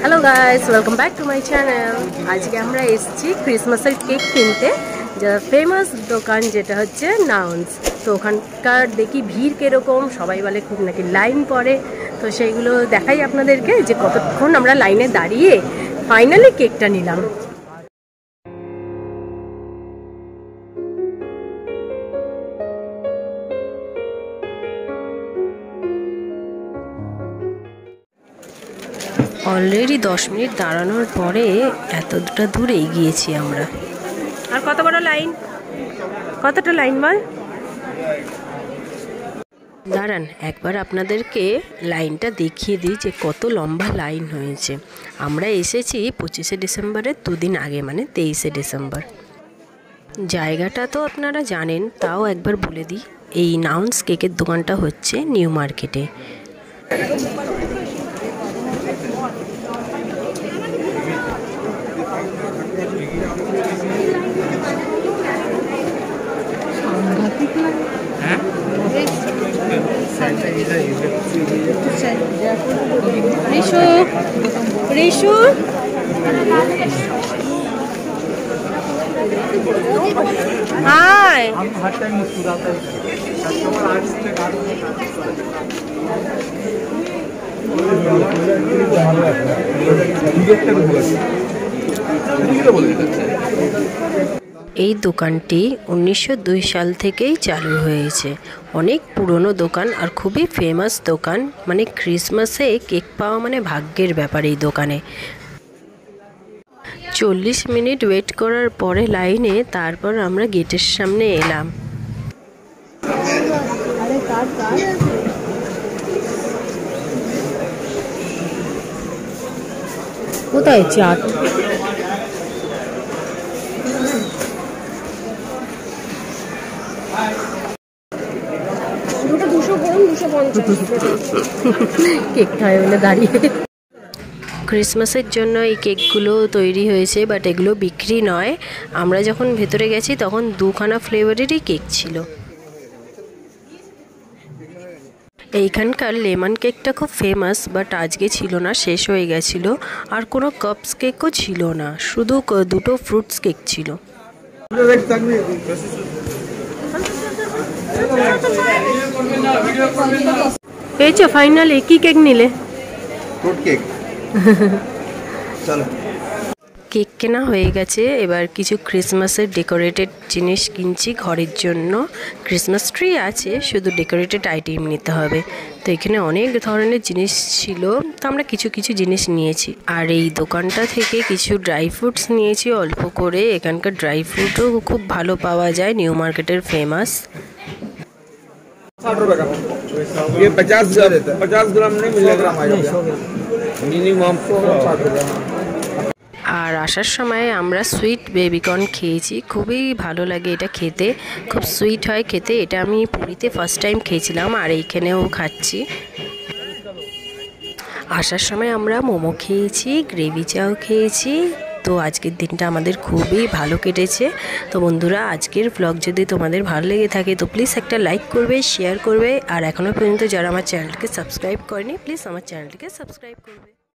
Hello guys, welcome back to my channel. আজকে আমরা এসেছি ক্রিসমাসের কেক কিনতে, যা ফেমাস দোকান যেটা হচ্ছে নাউন্স। তো ওখানকার দেখি ভিড় কীরকম, সবাই বলে খুব নাকি লাইন পড়ে। তো সেইগুলো দেখাই আপনাদেরকে যে কতক্ষণ আমরা লাইনে দাঁড়িয়ে ফাইনালি কেকটা নিলাম। অলরেডি 10 মিনিট দাঁড়ানোর পরে এতটা দূর এগিয়েছি আমরা। আর কত বড় লাইন, কতটা লাইন বল? দাঁড়ান একবার আপনাদেরকে লাইনটা দেখিয়ে দিই যে কত লম্বা লাইন হয়েছে। আমরা এসেছি 25শে ডিসেম্বরের দুদিন আগে, মানে 23শে ডিসেম্বর। জায়গাটা তো আপনারা জানেন, তাও একবার বলে দিই। এই নাউন্স কেকের দোকানটা হচ্ছে নিউ মার্কেটে। রিশু हाय, हम हर टाइम मुस्कुराते हैं। कस्टमर आज से এই দোকানটি 1902 সাল থেকেই চালু হয়েছে। অনেক পুরনো দোকান আর খুবই ফেমাস দোকান। মানে ক্রিসমাসে কেক পাওয়া মানে ভাগ্যের ব্যাপার এই দোকানে। 40 মিনিট ওয়েট করার পরে লাইনে তারপর আমরা গেটের সামনে এলাম। কোথায় চাট? কেক খায় বলে দাঁড়িয়ে। ক্রিসমাসের জন্য এই কেকগুলো তৈরি হয়েছে, বাট এগুলো বিক্রি নয়। আমরা যখন ভেতরে গেছি তখন দুখানা ফ্লেভারেরই কেক ছিল। এইখানকার লেমন কেকটা খুব ফেমাস, বাট আজকে ছিল না, শেষ হয়ে গেছিলো। আর কোনো কাপস কেকও ছিল না, শুধু দুটো ফ্রুটস কেক ছিল। পেয়েছো ফাইনালি? কি কেক নিলে? Fruit cake. চলো, কেক কেনা হয়ে গেছে। এবার কিছু ক্রিসমাসের ডেকোরেটেড জিনিস কিনছি ঘরের জন্য। ক্রিসমাস ট্রি আছে, শুধু ডেকোরেটেড আইটেম নিতে হবে। তো এখানে অনেক ধরনের জিনিস ছিল, তো আমরা কিছু কিছু জিনিস নিয়েছি। আর এই দোকানটা থেকে কিছু ড্রাই ফ্রুটস নিয়েছি অল্প করে। এখানকার ড্রাই ফ্রুটও খুব ভালো পাওয়া যায়, নিউ মার্কেটের ফেমাস। ये 50 ग्राम नहीं मिलेगा मिनिमम। আর আসার সময় আমরা সুইট বেবিকর্ন খেয়েছি, খুবই ভালো লাগে এটা খেতে, খুব সুইট হয় খেতে। এটা আমি পুরীতে ফার্স্ট টাইম খেয়েছিলাম আর এইখানেও খাচ্ছি। আসার সময় আমরা মোমো খেয়েছি, গ্রেভি চাও খেয়েছি। তো আজকের দিনটা আমাদের খুবই ভালো কেটেছে। তো বন্ধুরা, আজকের ব্লগ যদি তোমাদের ভালো লেগে থাকে তো প্লিজ একটা লাইক করবে, শেয়ার করবে। আর এখনও পর্যন্ত যারা আমার চ্যানেলটিকে সাবস্ক্রাইব করেনি, প্লিজ আমার চ্যানেলটিকে সাবস্ক্রাইব করবে।